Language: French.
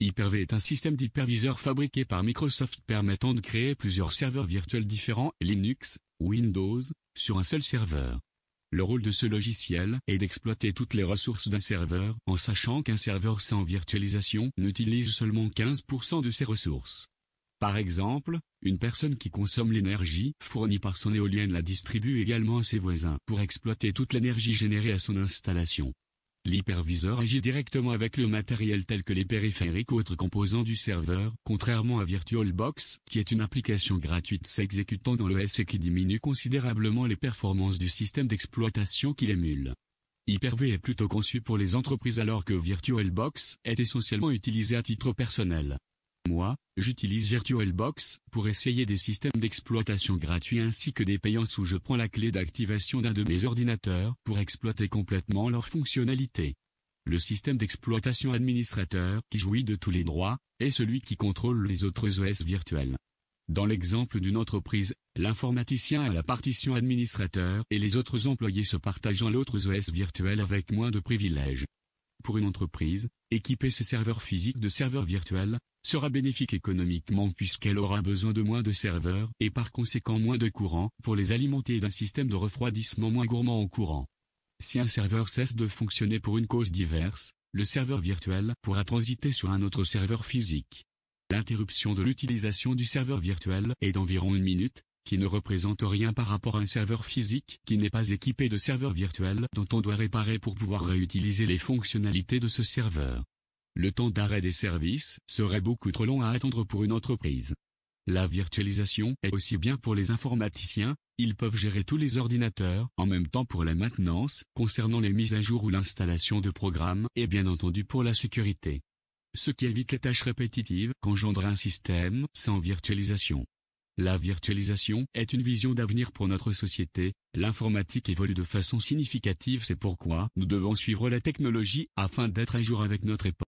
Hyper-V est un système d'hyperviseur fabriqué par Microsoft permettant de créer plusieurs serveurs virtuels différents, Linux, Windows, sur un seul serveur. Le rôle de ce logiciel est d'exploiter toutes les ressources d'un serveur, en sachant qu'un serveur sans virtualisation n'utilise seulement 15% de ses ressources. Par exemple, une personne qui consomme l'énergie fournie par son éolienne la distribue également à ses voisins pour exploiter toute l'énergie générée à son installation. L'hyperviseur agit directement avec le matériel tel que les périphériques ou autres composants du serveur, contrairement à VirtualBox, qui est une application gratuite s'exécutant dans l'OS et qui diminue considérablement les performances du système d'exploitation qu'il émule. Hyper-V est plutôt conçu pour les entreprises alors que VirtualBox est essentiellement utilisé à titre personnel. Moi, j'utilise VirtualBox pour essayer des systèmes d'exploitation gratuits ainsi que des payants où je prends la clé d'activation d'un de mes ordinateurs pour exploiter complètement leurs fonctionnalités. Le système d'exploitation administrateur, qui jouit de tous les droits, est celui qui contrôle les autres OS virtuels. Dans l'exemple d'une entreprise, l'informaticien a la partition administrateur et les autres employés se partageant l'autre OS virtuel avec moins de privilèges. Pour une entreprise, équiper ses serveurs physiques de serveurs virtuels sera bénéfique économiquement puisqu'elle aura besoin de moins de serveurs et par conséquent moins de courant pour les alimenter et d'un système de refroidissement moins gourmand en courant. Si un serveur cesse de fonctionner pour une cause diverse, le serveur virtuel pourra transiter sur un autre serveur physique. L'interruption de l'utilisation du serveur virtuel est d'environ 1 minute, qui ne représente rien par rapport à un serveur physique qui n'est pas équipé de serveur virtuel dont on doit réparer pour pouvoir réutiliser les fonctionnalités de ce serveur. Le temps d'arrêt des services serait beaucoup trop long à attendre pour une entreprise. La virtualisation est aussi bien pour les informaticiens, ils peuvent gérer tous les ordinateurs en même temps pour la maintenance, concernant les mises à jour ou l'installation de programmes et bien entendu pour la sécurité. Ce qui évite les tâches répétitives qu'engendre un système sans virtualisation. La virtualisation est une vision d'avenir pour notre société, l'informatique évolue de façon significative, c'est pourquoi nous devons suivre la technologie afin d'être à jour avec notre époque.